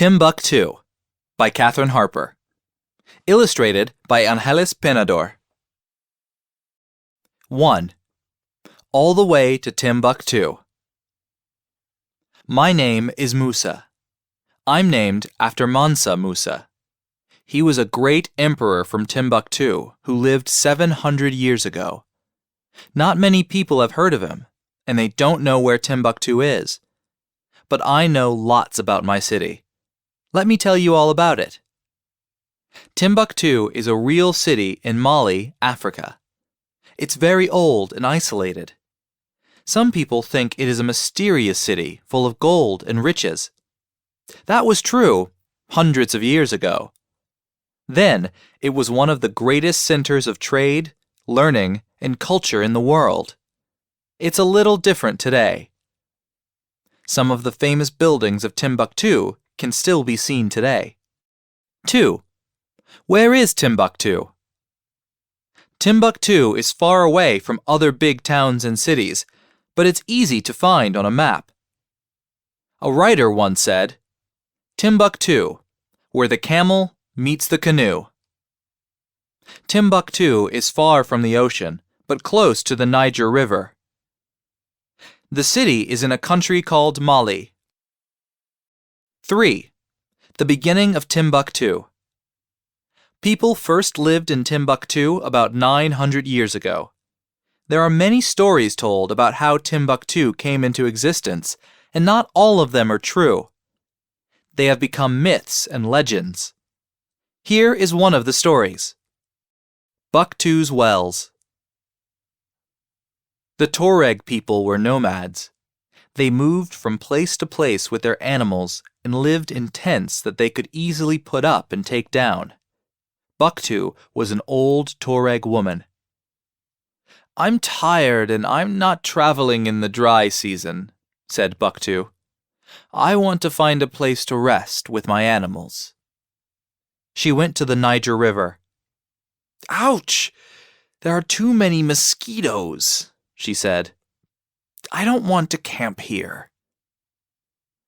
Timbuktu by Catherine Harper. Illustrated by Angeles Penador. 1. All the way to Timbuktu. My name is Musa. I'm named after Mansa Musa. He was a great emperor from Timbuktu who lived 700 years ago. Not many people have heard of him, and they don't know where Timbuktu is. But I know lots about my city. Let me tell you all about it. Timbuktu is a real city in Mali, Africa. It's very old and isolated. Some people think it is a mysterious city full of gold and riches. That was true hundreds of years ago. Then, it was one of the greatest centers of trade, learning, and culture in the world. It's a little different today. Some of the famous buildings of Timbuktu can still be seen today. 2. Where is Timbuktu? Timbuktu is far away from other big towns and cities, but it's easy to find on a map. A writer once said, Timbuktu, where the camel meets the canoe. Timbuktu is far from the ocean, but close to the Niger River. The city is in a country called Mali. 3. The beginning of Timbuktu. People first lived in Timbuktu about 900 years ago. There are many stories told about how Timbuktu came into existence, and not all of them are true. They have become myths and legends. Here is one of the stories. Buktu's Wells. The Tuareg people were nomads. They moved from place to place with their animals and lived in tents that they could easily put up and take down. Buktu was an old Tuareg woman. I'm tired and I'm not traveling in the dry season, said Buktu. I want to find a place to rest with my animals. She went to the Niger River. Ouch! There are too many mosquitoes, she said. I don't want to camp here.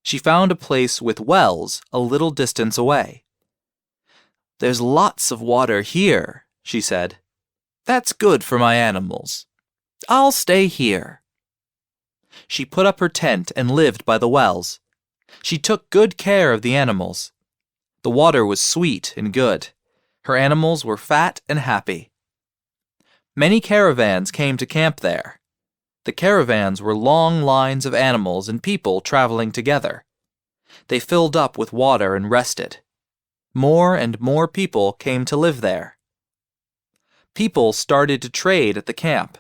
She found a place with wells a little distance away. There's lots of water here, she said. That's good for my animals. I'll stay here. She put up her tent and lived by the wells. She took good care of the animals. The water was sweet and good. Her animals were fat and happy. Many caravans came to camp there. The caravans were long lines of animals and people traveling together. They filled up with water and rested. More and more people came to live there. People started to trade at the camp.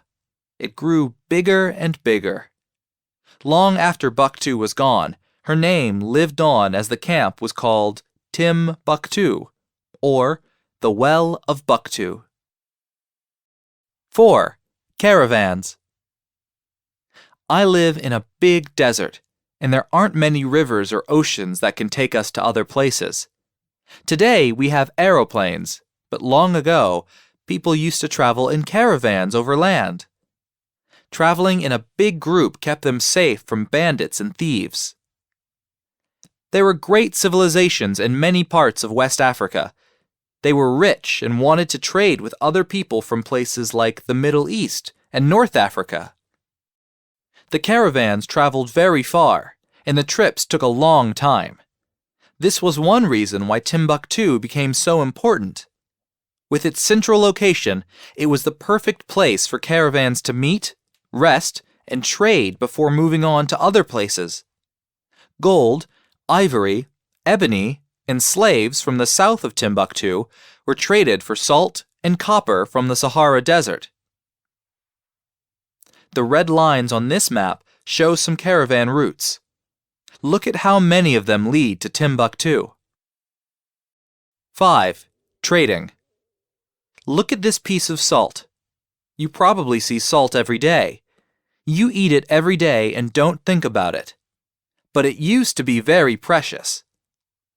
It grew bigger and bigger. Long after Buktu was gone, her name lived on as the camp was called Timbuktu, or the Well of Buktu. 4. Caravans. I live in a big desert, and there aren't many rivers or oceans that can take us to other places. Today we have aeroplanes, but long ago, people used to travel in caravans over land. Traveling in a big group kept them safe from bandits and thieves. There were great civilizations in many parts of West Africa. They were rich and wanted to trade with other people from places like the Middle East and North Africa. The caravans traveled very far, and the trips took a long time. This was one reason why Timbuktu became so important. With its central location, it was the perfect place for caravans to meet, rest, and trade before moving on to other places. Gold, ivory, ebony, and slaves from the south of Timbuktu were traded for salt and copper from the Sahara Desert. The red lines on this map show some caravan routes. Look at how many of them lead to Timbuktu. 5. Trading. Look at this piece of salt. You probably see salt every day. You eat it every day and don't think about it. But it used to be very precious.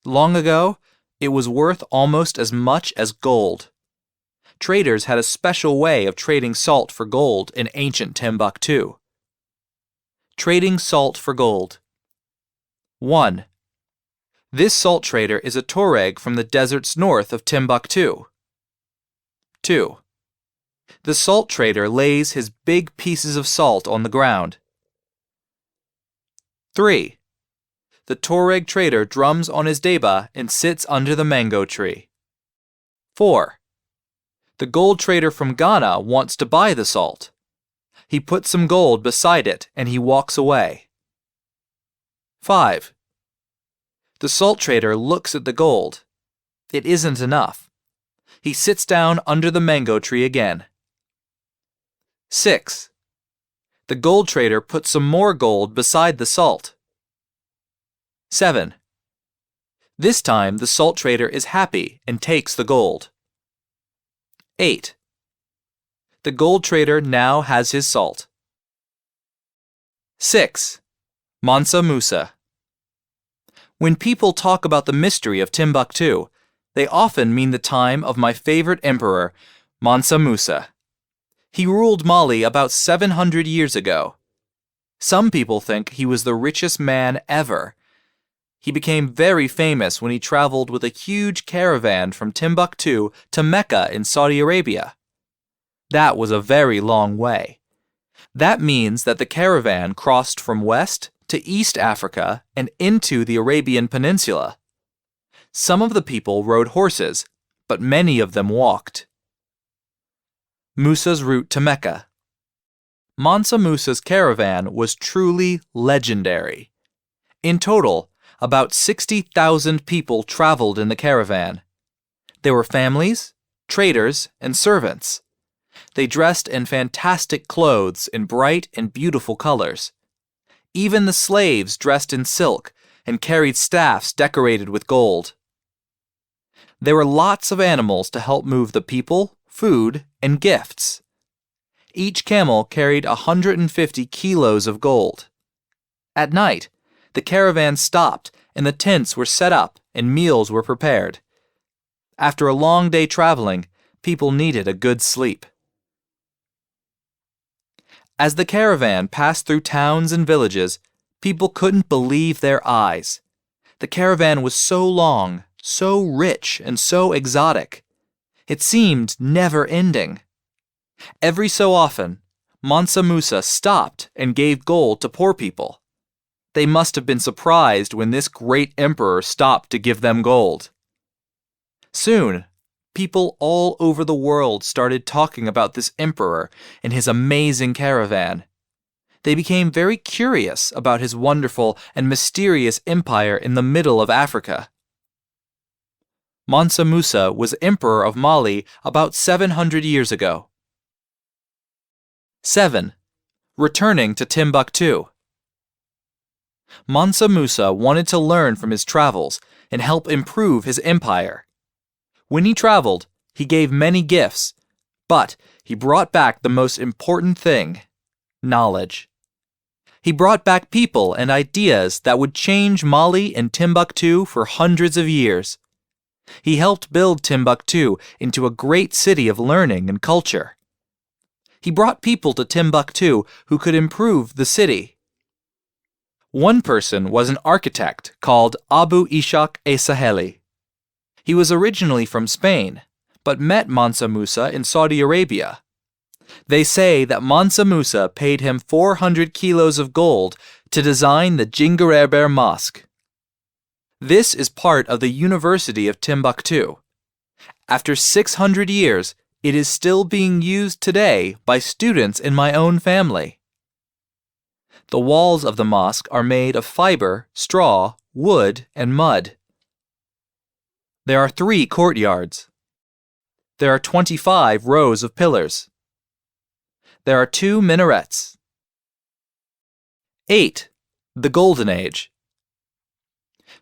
Long ago, it was worth almost as much as gold. Traders had a special way of trading salt for gold in ancient Timbuktu. Trading salt for gold. 1. This salt trader is a Tuareg from the deserts north of Timbuktu. 2. The salt trader lays his big pieces of salt on the ground. 3. The Tuareg trader drums on his deba and sits under the mango tree. 4. The gold trader from Ghana wants to buy the salt. He puts some gold beside it and he walks away. 5. The salt trader looks at the gold. It isn't enough. He sits down under the mango tree again. 6. The gold trader puts some more gold beside the salt. 7. This time the salt trader is happy and takes the gold. 8. The gold trader now has his salt. 6. Mansa Musa. When people talk about the mystery of Timbuktu, they often mean the time of my favorite emperor, Mansa Musa. He ruled Mali about 700 years ago. Some people think he was the richest man ever. He became very famous when he traveled with a huge caravan from Timbuktu to Mecca in Saudi Arabia. That was a very long way. That means that the caravan crossed from West to East Africa and into the Arabian Peninsula. Some of the people rode horses, but many of them walked. Musa's route to Mecca. Mansa Musa's caravan was truly legendary. In total, about 60,000 people traveled in the caravan. There were families, traders, and servants. They dressed in fantastic clothes in bright and beautiful colors. Even the slaves dressed in silk and carried staffs decorated with gold. There were lots of animals to help move the people, food, and gifts. Each camel carried 150 kilos of gold. At night, the caravan stopped and the tents were set up and meals were prepared. After a long day traveling, people needed a good sleep. As the caravan passed through towns and villages, people couldn't believe their eyes. The caravan was so long, so rich, and so exotic. It seemed never-ending. Every so often, Mansa Musa stopped and gave gold to poor people. They must have been surprised when this great emperor stopped to give them gold. Soon, people all over the world started talking about this emperor and his amazing caravan. They became very curious about his wonderful and mysterious empire in the middle of Africa. Mansa Musa was emperor of Mali about 700 years ago. 7. Returning to Timbuktu. Mansa Musa wanted to learn from his travels and help improve his empire. When he traveled, he gave many gifts, but he brought back the most important thing: knowledge. He brought back people and ideas that would change Mali and Timbuktu for hundreds of years. He helped build Timbuktu into a great city of learning and culture. He brought people to Timbuktu who could improve the city. One person was an architect called Abu Ishaq Saheli. He was originally from Spain, but met Mansa Musa in Saudi Arabia. They say that Mansa Musa paid him 400 kilos of gold to design the Djinguereber Mosque. This is part of the University of Timbuktu. After 600 years, it is still being used today by students in my own family. The walls of the mosque are made of fiber, straw, wood, and mud. There are 3 courtyards. There are 25 rows of pillars. There are 2 minarets. 8. The Golden Age.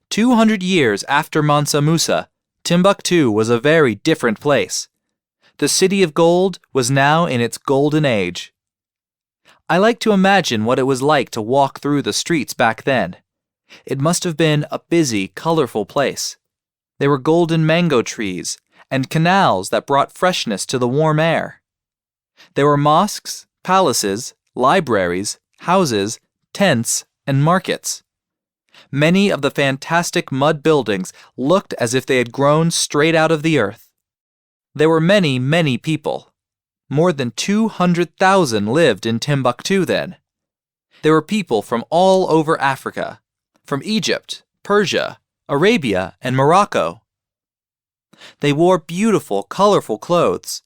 200 years after Mansa Musa, Timbuktu was a very different place. The city of gold was now in its golden age. I like to imagine what it was like to walk through the streets back then. It must have been a busy, colorful place. There were golden mango trees and canals that brought freshness to the warm air. There were mosques, palaces, libraries, houses, tents, and markets. Many of the fantastic mud buildings looked as if they had grown straight out of the earth. There were many, many people. More than 200,000 lived in Timbuktu then. There were people from all over Africa, from Egypt, Persia, Arabia, and Morocco. They wore beautiful, colorful clothes.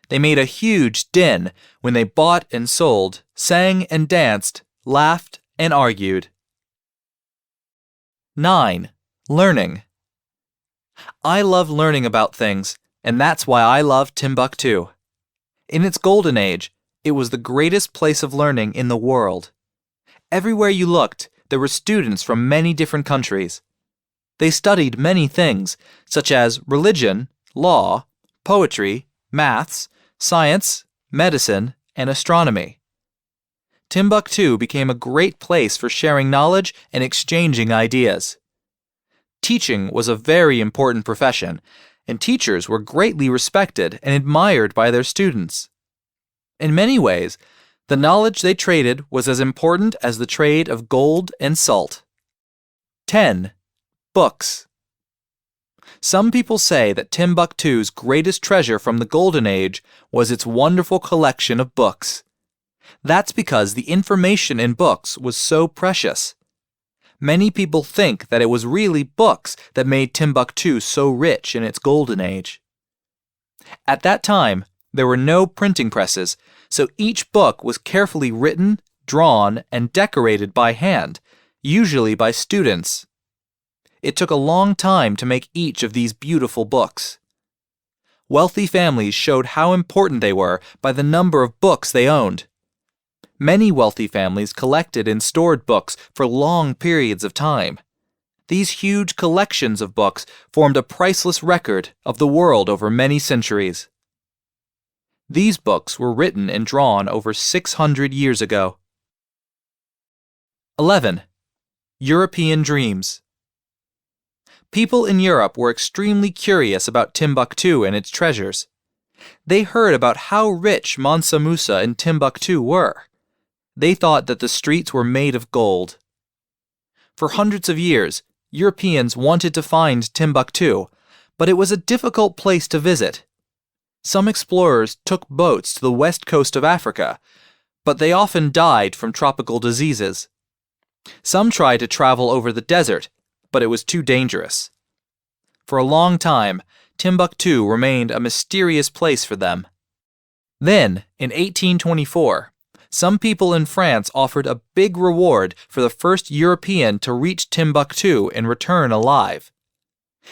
They made a huge din when they bought and sold, sang and danced, laughed and argued. 9. Learning. I love learning about things, and that's why I love Timbuktu. In its golden age, it was the greatest place of learning in the world. Everywhere you looked, there were students from many different countries. They studied many things, such as religion, law, poetry, maths, science, medicine, and astronomy. Timbuktu became a great place for sharing knowledge and exchanging ideas. Teaching was a very important profession, and teachers were greatly respected and admired by their students. In many ways, the knowledge they traded was as important as the trade of gold and salt. 10. Books. Some people say that Timbuktu's greatest treasure from the Golden Age was its wonderful collection of books. That's because the information in books was so precious. Many people think that it was really books that made Timbuktu so rich in its Golden Age. At that time, there were no printing presses, so each book was carefully written, drawn, and decorated by hand, usually by students. It took a long time to make each of these beautiful books. Wealthy families showed how important they were by the number of books they owned. Many wealthy families collected and stored books for long periods of time. These huge collections of books formed a priceless record of the world over many centuries. These books were written and drawn over 600 years ago. 11. European dreams. People in Europe were extremely curious about Timbuktu and its treasures. They heard about how rich Mansa Musa and Timbuktu were. They thought that the streets were made of gold. For hundreds of years, Europeans wanted to find Timbuktu, but it was a difficult place to visit. Some explorers took boats to the west coast of Africa, but they often died from tropical diseases. Some tried to travel over the desert, but it was too dangerous. For a long time, Timbuktu remained a mysterious place for them. Then, in 1824, some people in France offered a big reward for the first European to reach Timbuktu and return alive.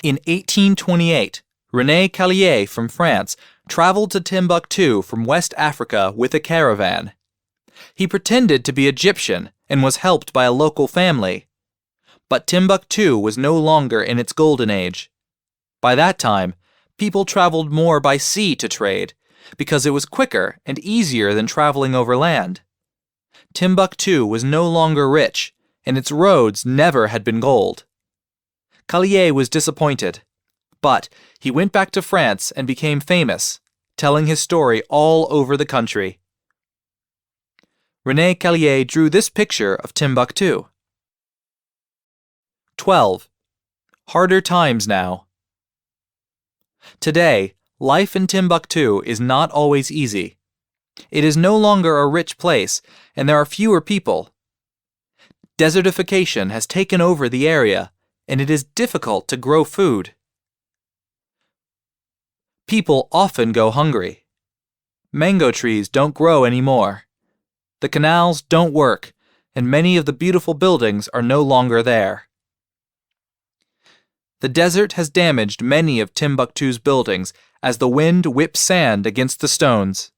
In 1828, René Callier from France traveled to Timbuktu from West Africa with a caravan. He pretended to be Egyptian and was helped by a local family. But Timbuktu was no longer in its golden age. By that time, people traveled more by sea to trade, because it was quicker and easier than traveling over land. Timbuktu was no longer rich, and its roads never had been gold. Callier was disappointed, but he went back to France and became famous, telling his story all over the country. René Callier drew this picture of Timbuktu. 12. Harder times now. Today, life in Timbuktu is not always easy. It is no longer a rich place, and there are fewer people. Desertification has taken over the area, and it is difficult to grow food. People often go hungry. Mango trees don't grow anymore. The canals don't work, and many of the beautiful buildings are no longer there. The desert has damaged many of Timbuktu's buildings as the wind whips sand against the stones.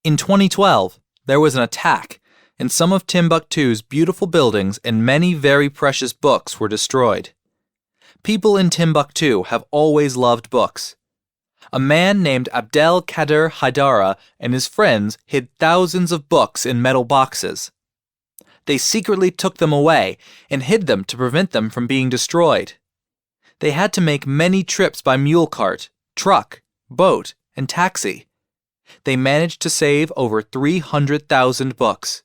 In 2012, there was an attack, and some of Timbuktu's beautiful buildings and many very precious books were destroyed. People in Timbuktu have always loved books. A man named Abdel Kader Haidara and his friends hid thousands of books in metal boxes. They secretly took them away and hid them to prevent them from being destroyed. They had to make many trips by mule cart, truck, boat, and taxi. They managed to save over 300,000 books.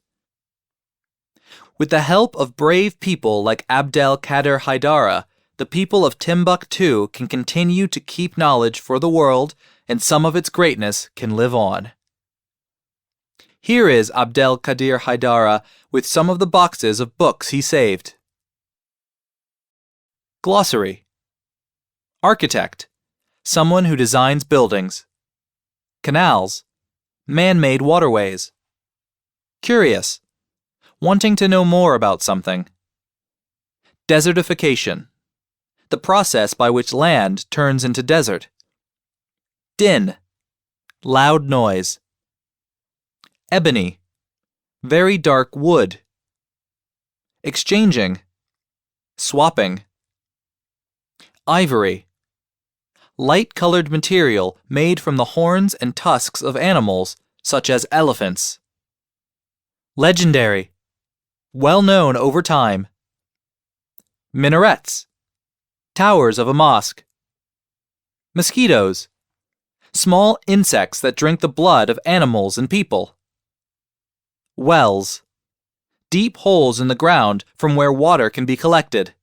With the help of brave people like Abdel Kader Haidara, the people of Timbuktu can continue to keep knowledge for the world, and some of its greatness can live on. Here is Abdel Kader Haidara with some of the boxes of books he saved. Glossary. Architect, someone who designs buildings. Canals, man-made waterways. Curious, wanting to know more about something. Desertification, the process by which land turns into desert. Din, loud noise. Ebony, very dark wood. Exchanging, swapping. Ivory, light-colored material made from the horns and tusks of animals such as elephants. Legendary, well known over time. Minarets, towers of a mosque. Mosquitoes, small insects that drink the blood of animals and people. Wells, deep holes in the ground from where water can be collected.